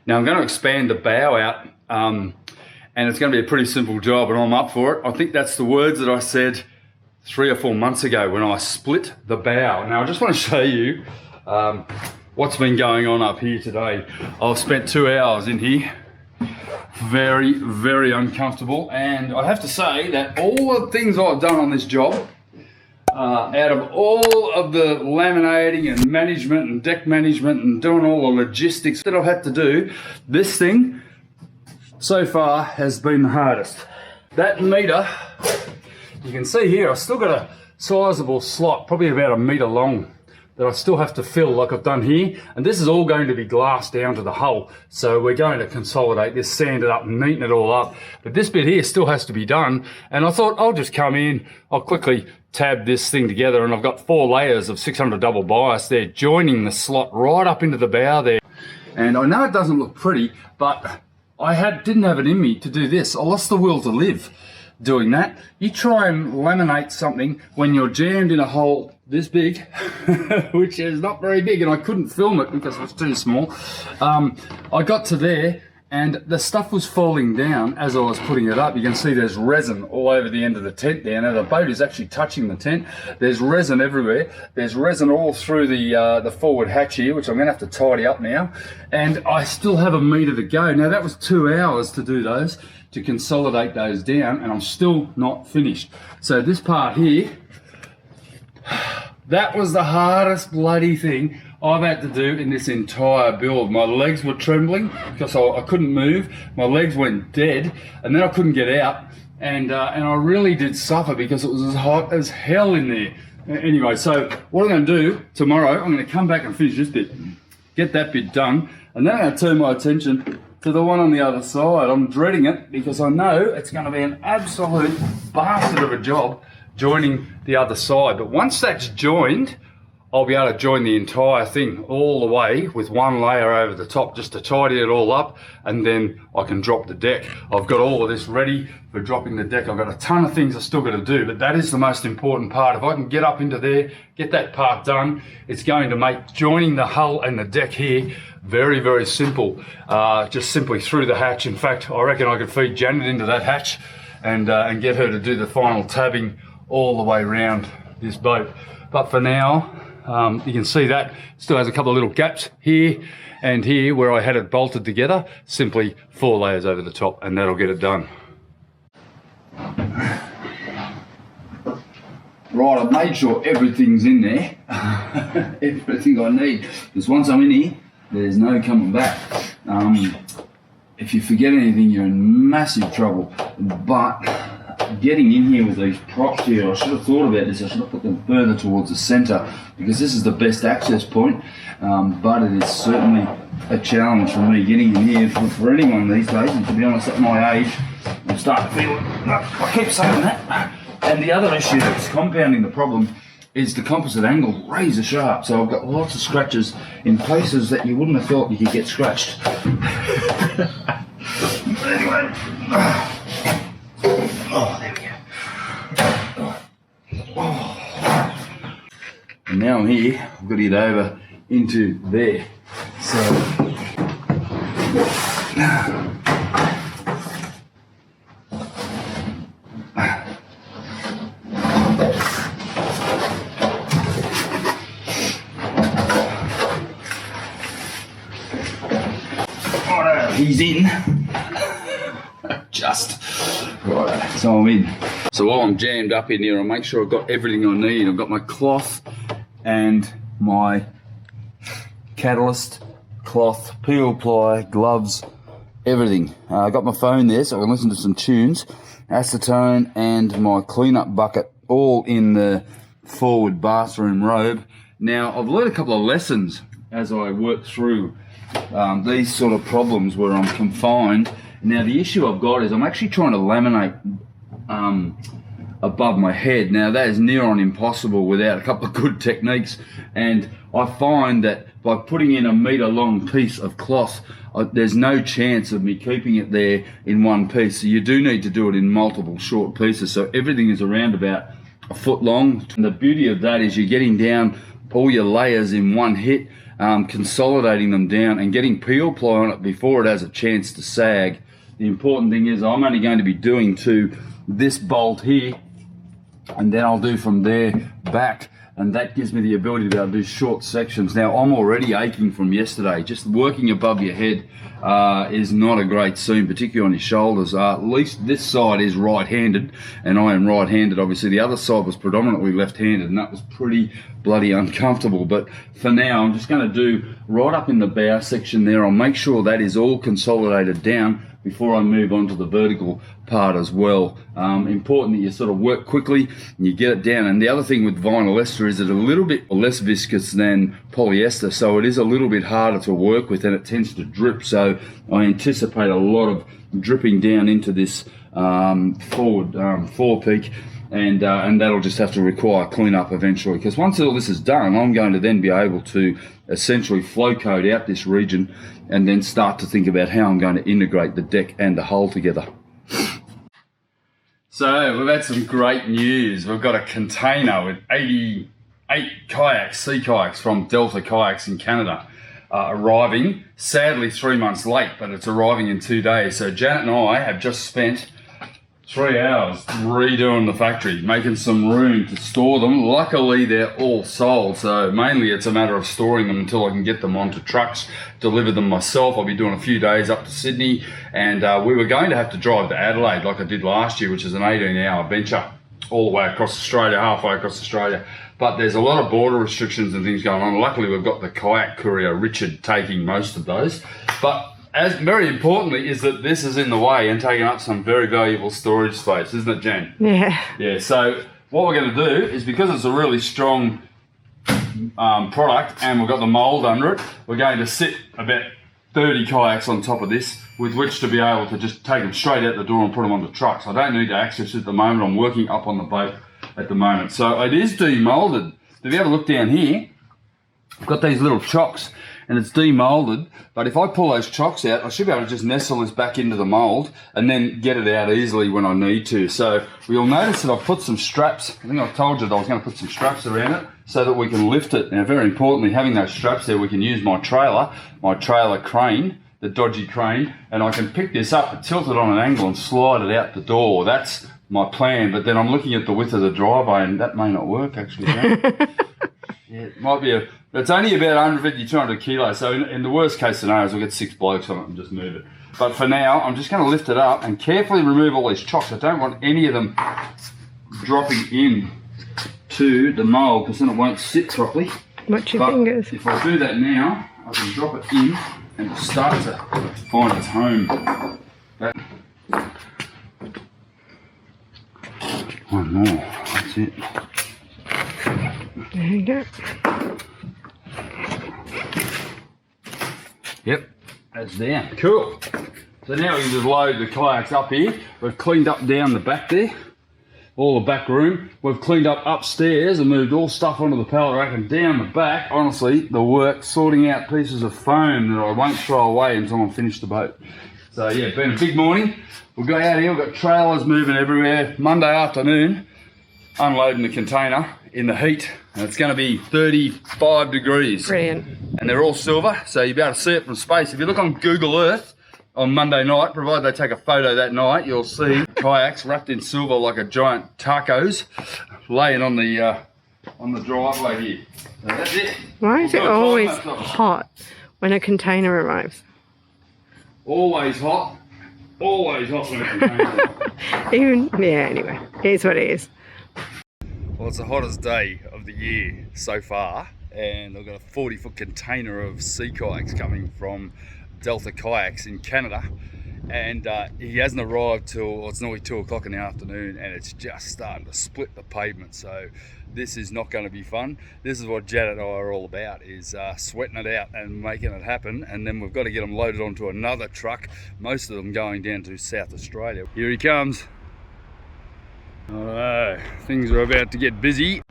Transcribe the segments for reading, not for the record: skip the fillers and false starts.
Now I'm going to expand the bow out, and it's going to be a pretty simple job, and I'm up for it. I think that's the words that I said 3 or 4 months ago when I split the bow. Now I just want to show you what's been going on up here today. I've spent 2 hours in here. Very, very uncomfortable, and I have to say that all the things I've done on this job, out of all of the laminating and management and deck management and doing all the logistics that I've had to do, this thing so far has been the hardest. That meter, you can see here, I've still got a sizable slot, probably about 1 meter long, that I still have to fill like I've done here, and this is all going to be glassed down to the hull, so we're going to consolidate this, sand it up and neaten it all up, but this bit here still has to be done, and I thought I'll just come in, I'll quickly tab this thing together, and I've got 4 layers of 600 double bias there joining the slot right up into the bow there. And I know it doesn't look pretty, but I didn't have it in me to do this. I lost the will to live doing that. You try and laminate something when you're jammed in a hole this big, which is not very big, and I couldn't film it because it was too small. I got to there, and the stuff was falling down as I was putting it up. You can see there's resin all over the end of the tent there. Now the boat is actually touching the tent. There's resin everywhere. There's resin all through the forward hatch here, which I'm going to have to tidy up now. And I still have 1 meter to go. Now that was 2 hours to do those, to consolidate those down, and I'm still not finished. So this part here, that was the hardest bloody thing I've had to do in this entire build. My legs were trembling because I couldn't move. My legs went dead, and then I couldn't get out, and I really did suffer because it was as hot as hell in there. Anyway, so what I'm going to do tomorrow, I'm going to come back and finish this bit, get that bit done, and then I'm going to turn my attention to the one on the other side. I'm dreading it because I know it's going to be an absolute bastard of a job joining the other side. But once that's joined, I'll be able to join the entire thing all the way with 1 layer over the top just to tidy it all up, and then I can drop the deck. I've got all of this ready for dropping the deck. I've got a ton of things I've still got to do, but that is the most important part. If I can get up into there, get that part done, it's going to make joining the hull and the deck here very, very simple. Just simply through the hatch. In fact, I reckon I could feed Janet into that hatch and get her to do the final tabbing all the way around this boat. But for now, you can see that still has a couple of little gaps here and here where I had it bolted together. Simply 4 layers over the top, and that'll get it done. Right, I've made sure everything's in there. Everything I need. Because once I'm in here, there's no coming back. If you forget anything, you're in massive trouble. But getting in here with these props here, I should have thought about this. I should have put them further towards the centre, because this is the best access point, but it is certainly a challenge for me getting in here for anyone these days, and to be honest, at my age, I'm starting to feel it. I keep saying that. And the other issue that's compounding the problem is the composite angle razor sharp, so I've got lots of scratches in places that you wouldn't have thought you could get scratched. Anyway. Oh, there we go. Oh. And now I'm here, I've got to get over into there. So, he's in. Just. Right, so I'm in. So while I'm jammed up in here, I'll make sure I've got everything I need. I've got my cloth and my catalyst, cloth, peel ply, gloves, everything. I've got my phone there so I can listen to some tunes, acetone, and my cleanup bucket all in the forward bathroom robe. Now, I've learned a couple of lessons as I work through these sort of problems where I'm confined. Now the issue I've got is I'm actually trying to laminate above my head. Now that is near on impossible without a couple of good techniques, and I find that by putting in a meter long piece of cloth, there's no chance of me keeping it there in one piece. So you do need to do it in multiple short pieces, so everything is around about a foot long. And the beauty of that is you're getting down all your layers in one hit, consolidating them down and getting peel ply on it before it has a chance to sag. The important thing is I'm only going to be doing to this bolt here, and then I'll do from there back, and that gives me the ability to be able to do short sections. Now I'm already aching from yesterday. Just working above your head is not a great seam, particularly on your shoulders. At least this side is right-handed, and I am right-handed. Obviously the other side was predominantly left-handed, and that was pretty bloody uncomfortable. But for now I'm just going to do right up in the bow section there. I'll make sure that is all consolidated down before I move on to the vertical part as well. Important that you sort of work quickly and you get it down. And the other thing with vinyl ester is it's a little bit less viscous than polyester, so it is a little bit harder to work with and it tends to drip. So I anticipate a lot of dripping down into this forward forepeak, and that'll just have to require cleanup eventually, because once all this is done, I'm going to then be able to essentially flow coat out this region and then start to think about how I'm going to integrate the deck and the hull together. So we've had some great news. We've got a container with 88 kayaks, sea kayaks from Delta Kayaks in Canada, arriving, sadly 3 months late, but it's arriving in 2 days. So Janet and I have just spent 3 hours redoing the factory, making some room to store them. Luckily they're all sold, so mainly it's a matter of storing them until I can get them onto trucks, deliver them myself. I'll be doing a few days up to Sydney, and we were going to have to drive to Adelaide like I did last year, which is an 18-hour venture all the way across Australia, halfway across Australia. But there's a lot of border restrictions and things going on. Luckily we've got the kayak courier Richard taking most of those, but as very importantly is that this is in the way and taking up some very valuable storage space, isn't it, Jen? Yeah. Yeah, so what we're going to do is, because it's a really strong product and we've got the mould under it, we're going to sit about 30 kayaks on top of this with which to be able to just take them straight out the door and put them on the trucks. I don't need to access it at the moment. I'm working up on the boat at the moment. So it is demoulded. If you have a look down here, I've got these little chocks and it's demoulded, but if I pull those chocks out, I should be able to just nestle this back into the mould and then get it out easily when I need to. So you'll notice that I've put some straps. I think I told you that I was going to put some straps around it so that we can lift it. Now, very importantly, having those straps there, we can use my trailer crane, the dodgy crane, and I can pick this up and tilt it on an angle and slide it out the door. That's my plan, but then I'm looking at the width of the driveway and that may not work actually. Yeah, it might be it's only about 150, 200 kilos, so in the worst case scenarios, we'll get 6 blokes on it and just move it. But for now, I'm just going to lift it up and carefully remove all these chocks. I don't want any of them dropping in to the mould, because then it won't sit properly. Watch your fingers. If I do that now, I can drop it in and it'll start to find its home. One more, that's it. There you go. Yep, that's down. Cool. So now we can just load the kayaks up here. We've cleaned up down the back there, all the back room. We've cleaned up upstairs and moved all stuff onto the pallet rack, and down the back, honestly, the work sorting out pieces of foam that I won't throw away until I'm finished the boat. So yeah, it's been a big morning. We'll go out here, we've got trailers moving everywhere. Monday afternoon, unloading the container in the heat, and it's going to be 35 degrees. Brilliant. And they're all silver, so you'll be able to see it from space. If you look on Google Earth on Monday night, provided they take a photo that night, you'll see kayaks wrapped in silver like a giant tacos laying on the driveway here. So that's it. Why is it always hot when a container arrives? Always hot. Always hot when a container arrives. Anyway, here's what it is. Well, it's the hottest day of the year so far, and I've got a 40-foot container of sea kayaks coming from Delta Kayaks in Canada, and he hasn't arrived till, it's nearly 2 o'clock in the afternoon, and it's just starting to split the pavement. So this is not going to be fun. This is what Janet and I are all about, is sweating it out and making it happen, and then we've got to get them loaded onto another truck, most of them going down to South Australia. Here he comes. Alright, things are about to get busy.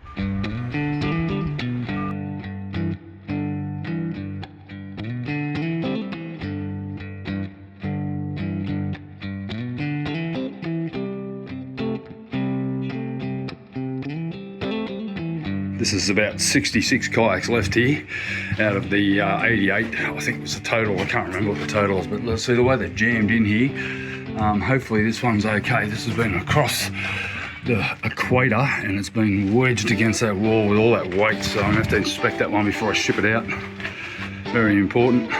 This is about 66 kayaks left here out of the 88. I think it was the total. I can't remember what the total is, but let's see the way they're jammed in here. Hopefully this one's okay. This has been across the equator and it's been wedged against that wall with all that weight, so I'm going to have to inspect that one before I ship it out. Very important.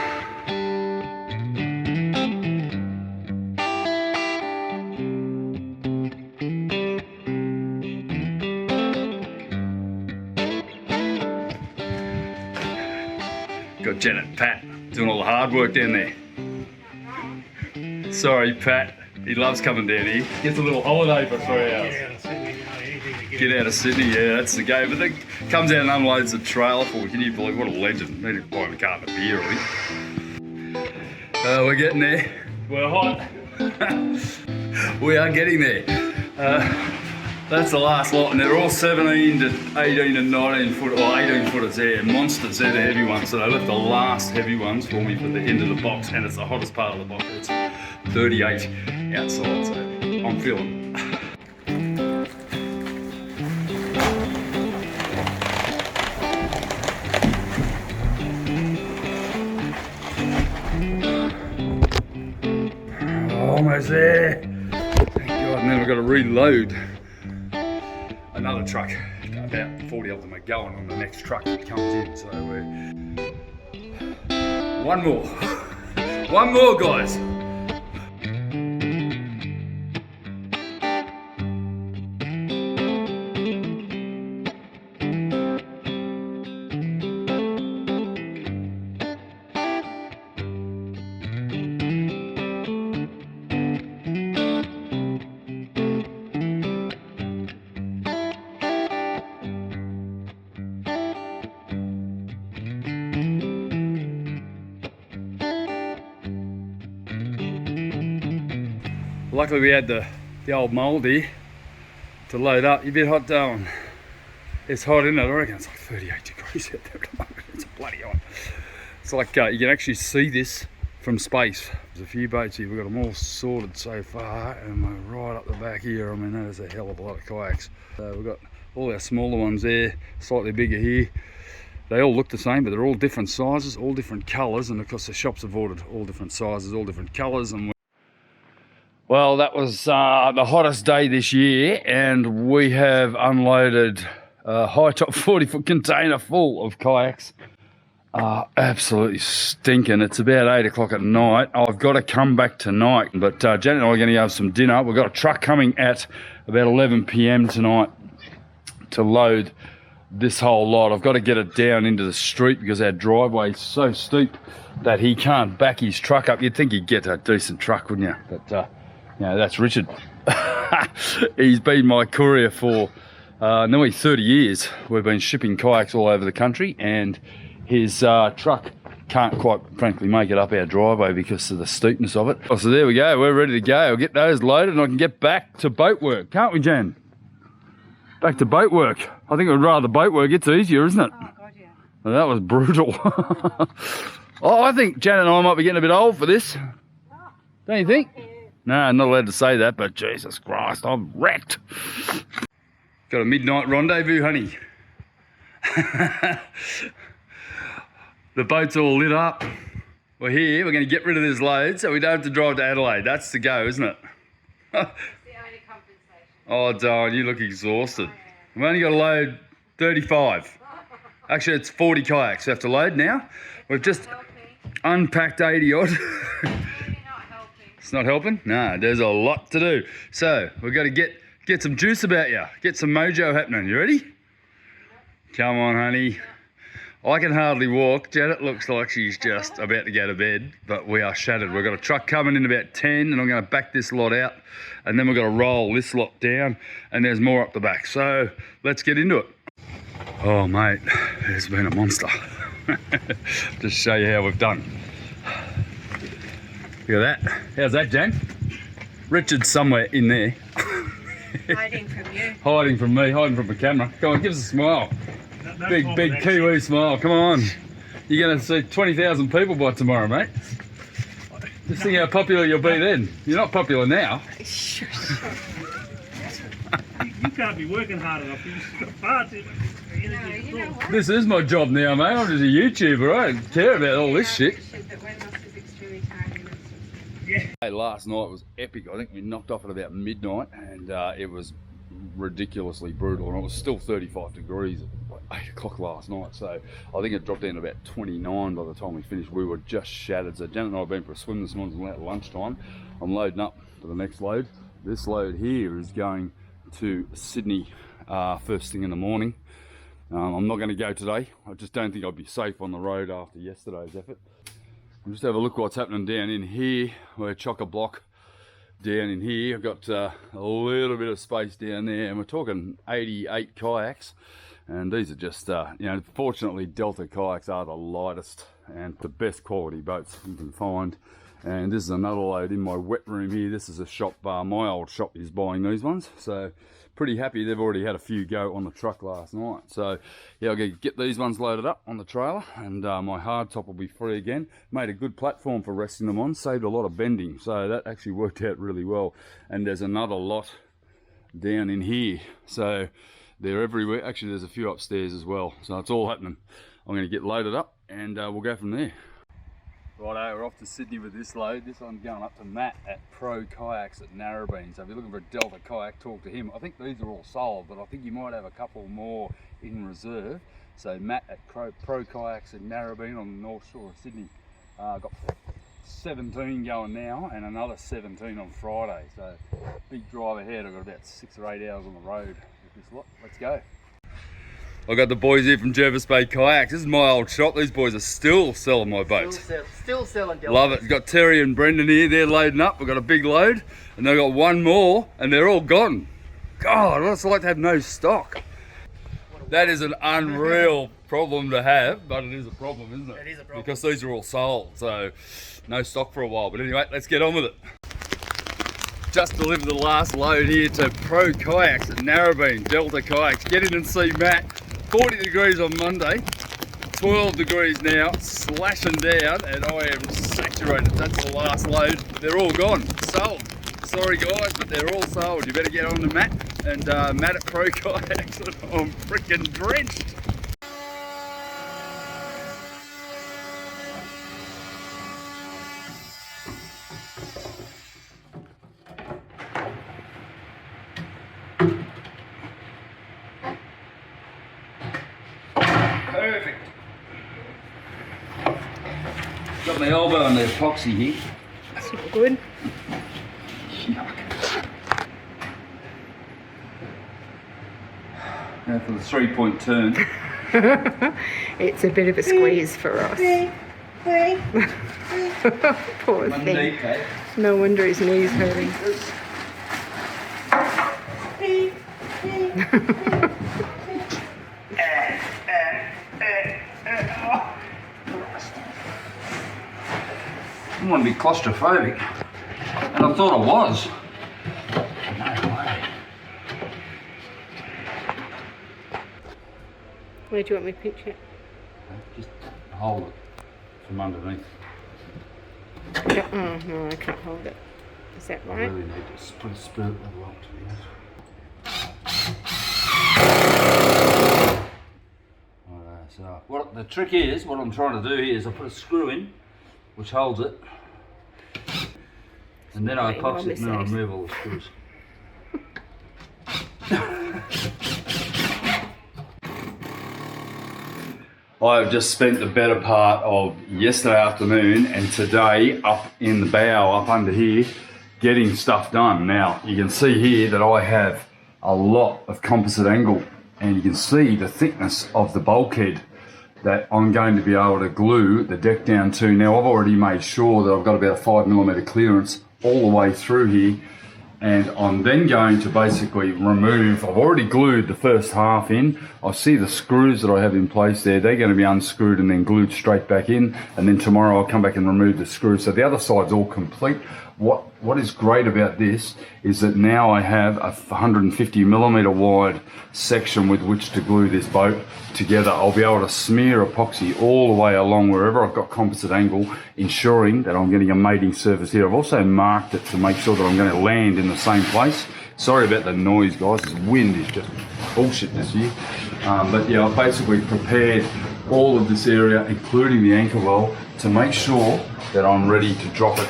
Got Jen and Pat doing all the hard work down there. Sorry, Pat. He loves coming down here. Gets a little holiday for 3 hours. Get out of Sydney, yeah, that's the game. But then comes out and unloads the trailer for you. Can you believe what a legend? Need to buy him a carton of beer, really. We're getting there. We're hot. We are getting there. That's the last lot, and they're all 17 to 18 and 19 foot, or 18 footers there. Monsters, they're the heavy ones. So they left the last heavy ones for me for the end of the box, and it's the hottest part of the box. It's 38 outside, so I'm feeling. Almost there. Thank God. And then we've got to reload another truck. About 40 of them are going on the next truck that comes in. So we're one more. One more, guys. Luckily we had the old mould here to load up. You're a bit hot, Darwin. It's hot, isn't it? I reckon it's like 38 degrees out there at the moment. It's bloody hot. It's like you can actually see this from space. There's a few boats here. We've got them all sorted so far, and we're right up the back here. I mean, that is a hell of a lot of kayaks. We've got all our smaller ones there, slightly bigger here. They all look the same, but they're all different sizes, all different colours, and of course the shops have ordered all different sizes, all different colours. And well, that was the hottest day this year, and we have unloaded a high top 40-foot container full of kayaks. Absolutely stinking. It's about 8 o'clock at night. I've got to come back tonight, but Janet and I are going to have some dinner. We've got a truck coming at about 11 p.m. tonight to load this whole lot. I've got to get it down into the street because our driveway is so steep that he can't back his truck up. You'd think he'd get a decent truck, wouldn't you? But yeah, that's Richard. He's been my courier for nearly 30 years. We've been shipping kayaks all over the country, and his truck can't quite frankly make it up our driveway because of the steepness of it. Oh, so there we go, we're ready to go. I'll get those loaded and I can get back to boat work, can't we, Jan? Back to boat work. I think I'd rather boat work. It's easier, isn't it? Oh, God, yeah. Well, that was brutal. Oh, I think Janet and I might be getting a bit old for this. Don't you think? No, I'm not allowed to say that, but Jesus Christ, I'm wrecked. Got a midnight rendezvous, honey. The boat's all lit up. We're here, we're going to get rid of this load so we don't have to drive to Adelaide. That's the go, isn't it? It's the only compensation. Oh, darn, you look exhausted. We've only got to load 35. Actually, it's 40 kayaks we have to load now. We've just unpacked 80 odd. It's not helping? No, there's a lot to do. So we've got to get some juice about you. Get some mojo happening. You ready? Come on, honey. I can hardly walk. Janet looks like she's just about to go to bed, but we are shattered. We've got a truck coming in about 10, and I'm going to back this lot out, and then we've got to roll this lot down, and there's more up the back. So let's get into it. Oh, mate, it's been a monster. Just show you how we've done. Look at that. How's that, Jan? Richard's somewhere in there. Hiding from you. Hiding from me, hiding from the camera. Come on, give us a smile. No big Kiwi smile, come on. You're going to see 20,000 people by tomorrow, mate. Just think how popular you'll be then. You're not popular now. You can't be working hard enough. You've got far too much. This is my job now, mate. I'm just a YouTuber. I don't care about all this shit. Hey, last night was epic. I think we knocked off at about midnight, and it was ridiculously brutal, and it was still 35 degrees at like 8 o'clock last night, so I think it dropped down to about 29 by the time we finished. We were just shattered. So Janet and I have been for a swim this morning at lunchtime. I'm loading up for the next load. This load here is going to Sydney first thing in the morning. I'm not going to go today. I just don't think I'd be safe on the road after yesterday's effort. We'll just have a look what's happening down in here. We're chock-a-block down in here. I've got a little bit of space down there, and we're talking 88 kayaks. And these are just, you know, fortunately Delta kayaks are the lightest and the best quality boats you can find. And this is another load in my wet room here. This is a shop, my old shop is buying these ones. So pretty happy. They've already had a few go on the truck last night. So yeah, I'll get these ones loaded up on the trailer, and my hard top will be free again. Made a good platform for resting them on, saved a lot of bending. So that actually worked out really well. And there's another lot down in here. So they're everywhere. Actually, there's a few upstairs as well. So it's all happening. I'm going to get loaded up, and we'll go from there. Righto, we're off to Sydney with this load. This one's going up to Matt at Pro Kayaks at Narrabeen. So if you're looking for a Delta kayak, talk to him. I think these are all sold, but I think you might have a couple more in reserve. So Matt at Pro Kayaks at Narrabeen on the north shore of Sydney. Got 17 going now, and another 17 on Friday. So big drive ahead. I've got about 6 or 8 hours on the road with this lot. Let's go. I've got the boys here from Jervis Bay Kayaks. This is my old shop. These boys are still selling my boats. Still selling Deltas. Love it. We've got Terry and Brendan here. They're loading up. We've got a big load, and they've got one more, and they're all gone. God, what's it like to have no stock? That is an unreal problem to have, but it is a problem, isn't it? It is a problem. Because these are all sold, so no stock for a while. But anyway, let's get on with it. Just delivered the last load here to Pro Kayaks at Narrabeen, Delta Kayaks. Get in and see Matt. 40 degrees on Monday, 12 degrees now, slashing down, and I am saturated. That's the last load. They're all gone, sold. Sorry guys, but they're all sold. You better get on to Matt, and Matt at Pro Kayaks. I'm freaking drenched. Perfect. Got my elbow on the epoxy here. That's not good. Yuck. Now for the 3-point turn. It's a bit of a squeeze for us. Poor thing. No wonder his knees hurting. I want to be claustrophobic, and I thought I was. No way. Where do you want me to pitch it? Just hold it from underneath. Oh, no, I can't hold it. Is that I right? really need to put a spirit level up to be honest. So what the trick is, what I'm trying to do here is I put a screw in, which holds it, and then I epoxy it and then I remove all the screws. I've just spent the better part of yesterday afternoon and today up in the bow, up under here, getting stuff done. Now, you can see here that I have a lot of composite angle, and you can see the thickness of the bulkhead that I'm going to be able to glue the deck down to. Now, I've already made sure that I've got about a 5mm clearance all the way through here, and I'm then going to basically remove, I've already glued the first half in. I see the screws that I have in place there, they're going to be unscrewed and then glued straight back in, and then tomorrow I'll come back and remove the screws. So the other side's all complete. what is great about this is that now I have a 150mm wide section with which to glue this boat together. I'll be able to smear epoxy all the way along wherever I've got composite angle, ensuring that I'm getting a mating surface here. I've also marked it to make sure that I'm going to land in the same place. Sorry about the noise, guys. This wind is just bullshit this year. But yeah, I've basically prepared all of this area, including the anchor well, to make sure that I'm ready to drop it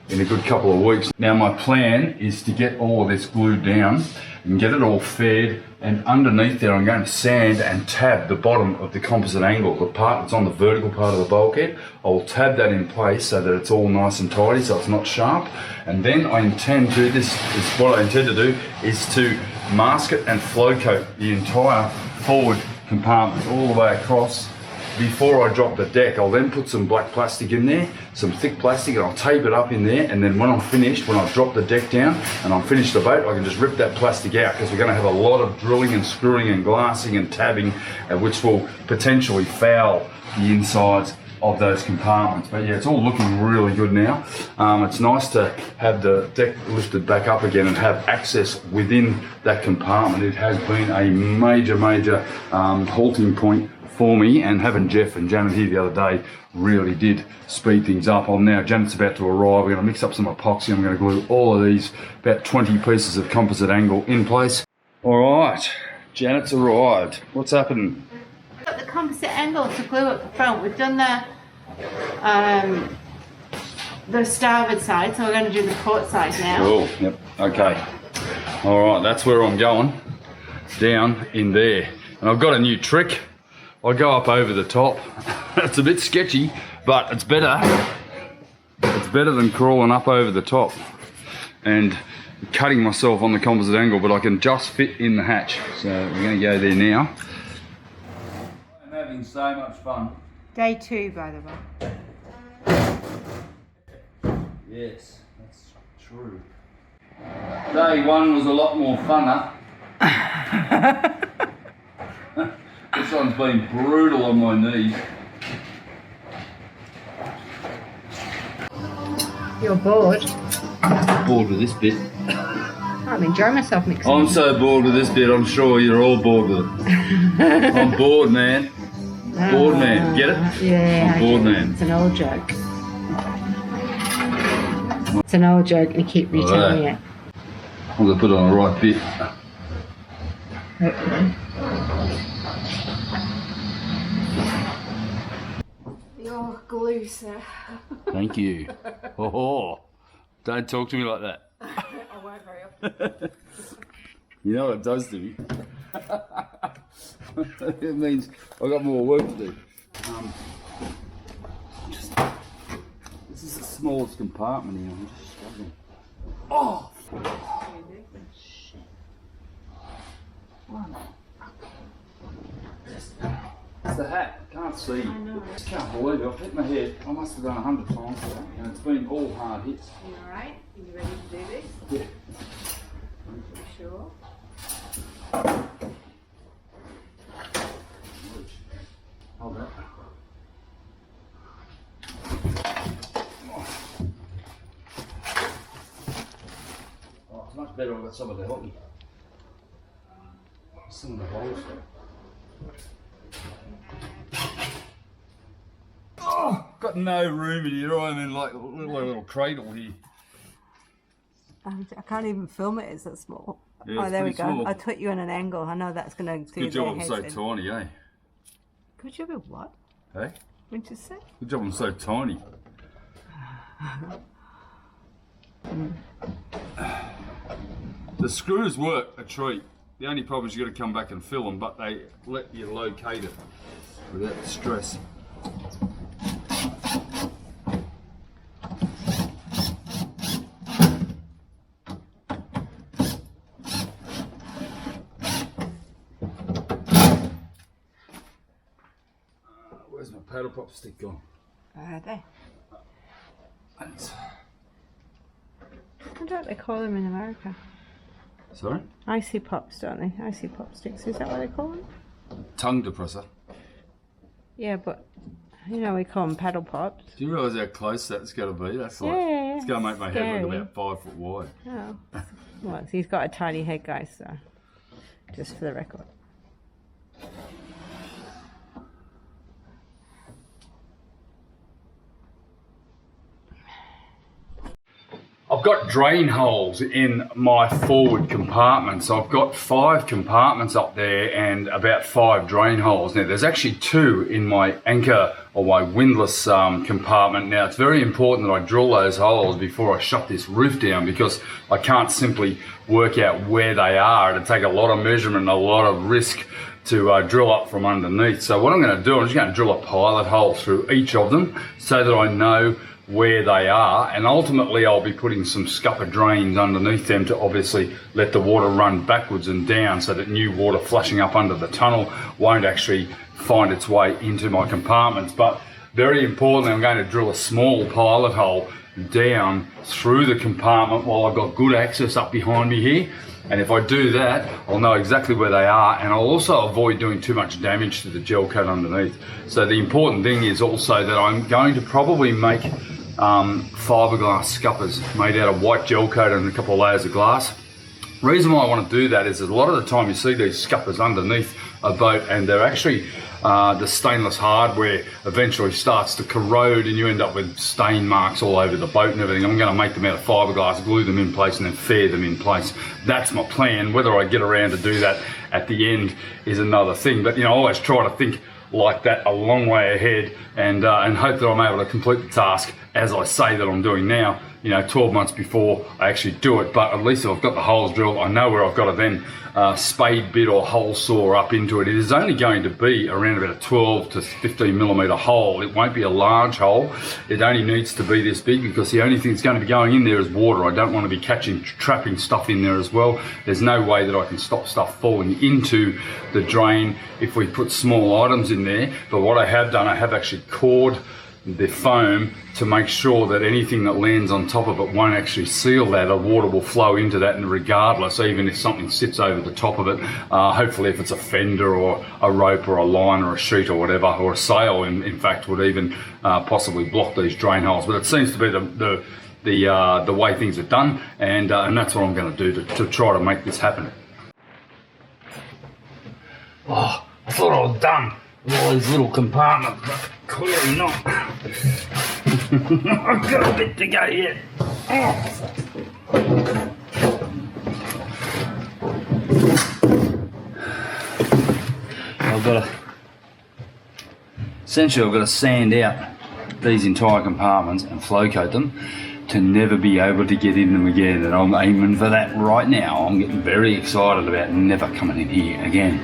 in a good couple of weeks. Now my plan is to get all of this glued down and get it all fed, and underneath there I'm going to sand and tab the bottom of the composite angle, the part that's on the vertical part of the bulkhead. I will tab that in place so that it's all nice and tidy, so it's not sharp. And then I intend to, what I intend to do is to mask it and flow coat the entire forward compartment all the way across before I drop the deck. I'll then put some black plastic in there, some thick plastic, and I'll tape it up in there, and then when I'm finished, when I drop the deck down and I'm finished the boat, I can just rip that plastic out, because we're going to have a lot of drilling and screwing and glassing and tabbing, which will potentially foul the insides of those compartments. But yeah, it's all looking really good now. It's nice to have the deck lifted back up again and have access within that compartment. It has been a major halting point for me, and having Jeff and Janet here the other day really did speed things up. Janet's about to arrive. We're going to mix up some epoxy. I'm going to glue all of these, about 20 pieces of composite angle in place. All right, Janet's arrived. What's happening? Got the composite angle to glue at the front. We've done the starboard side, so we're going to do the port side now. Cool. Yep. Okay. All right, that's where I'm going, down in there. And I've got a new trick. I go up over the top. It's a bit sketchy, but it's better. It's better than crawling up over the top and cutting myself on the composite angle, but I can just fit in the hatch. So we're going to go there now. I'm having so much fun. Day 2, by the way. Yes, that's true. Day 1 was a lot more funner. This one's been brutal on my knees. You're bored. Bored with this bit. I'm enjoying myself mixing. I'm so bored with this bit, I'm sure you're all bored with it. I'm bored, man. Bored man, get it? Yeah. I'm bored man. It's an old joke. It's an old joke, and keep retelling it. I'm going to put it on the right bit. Hopefully. Your glue, sir. Thank you. Oh, don't talk to me like that. I won't very often. You know what it does to me? It means I've got more work to do. This is the smallest compartment here. I'm just struggling. Oh! Shit. It's the hat. I can't see. I know. I just can't believe it. I've hit my head. I must have done 100 times, and it's been all hard hits. You alright? Are you ready to do this? Yeah. You sure? Hold that. Oh, it's much better. I've got someone to help me. Some of the holes. Oh, got no room in here. I'm in like a little cradle here. I can't even film it, it's that small. Yeah, Oh, there we go. small. I put you in an angle. I know that's going to do Good job their I'm heads so in. tiny, eh? Good job of what? Hey? What'd you say? Good job I'm so tiny. The screws work a treat. The only problem is you've got to come back and fill them, but they let you locate it without stress. Where's my paddle pop stick gone? There. Thanks. I don't know what they call them in America. Sorry? Icy pops, don't they? Icy pop sticks. Is that what they call them? Tongue depressor. Yeah, but you know we call them paddle pops. Do you realise how close that's going to be? That's like Yeah. It's going to make my head Scary. look about 5 foot wide. Oh. Well, he's got a tiny head, guys, so just for the record. I've got drain holes in my forward compartments. I've got 5 compartments up there and about 5 drain holes. Now there's actually 2 in my anchor or my windlass compartment. Now it's very important that I drill those holes before I shut this roof down, because I can't simply work out where they are. It'd take a lot of measurement and a lot of risk to drill up from underneath. So what I'm going to do, I'm just going to drill a pilot hole through each of them so that I know where they are, and ultimately I'll be putting some scupper drains underneath them to obviously let the water run backwards and down so that new water flushing up under the tunnel won't actually find its way into my compartments. But very importantly, I'm going to drill a small pilot hole down through the compartment while I've got good access up behind me here. And if I do that, I'll know exactly where they are, and I'll also avoid doing too much damage to the gel coat underneath. So the important thing is also that I'm going to probably make fiberglass scuppers made out of white gel coat and a couple of layers of glass. Reason why I want to do that is that a lot of the time you see these scuppers underneath a boat, and they're actually the stainless hardware eventually starts to corrode and you end up with stain marks all over the boat and everything. I'm going to make them out of fiberglass, glue them in place and then fair them in place. That's my plan. Whether I get around to do that at the end is another thing, but you know, I always try to think like that a long way ahead and hope that I'm able to complete the task as I say that I'm doing now, you know, 12 months before I actually do it. But at least if I've got the holes drilled, I know where I've got to then spade bit or hole saw up into it. It is only going to be around about a 12 to 15 millimeter hole. It won't be a large hole. It only needs to be this big because the only thing that's going to be going in there is water. I don't want to be trapping stuff in there as well. There's no way that I can stop stuff falling into the drain if we put small items in there. But what I have done, I have actually cored the foam to make sure that anything that lands on top of it won't actually seal that. The water will flow into that, and regardless, even if something sits over the top of it, hopefully if it's a fender or a rope or a line or a sheet or whatever, or a sail in fact, would even possibly block these drain holes. But it seems to be the way things are done, and that's what I'm going to do to try to make this happen. Oh, I thought I was done with all these little compartments, but clearly not. I've got a bit to go yet. Essentially I've got to sand out these entire compartments and flow coat them to never be able to get in them again, and I'm aiming for that right now. I'm getting very excited about never coming in here again.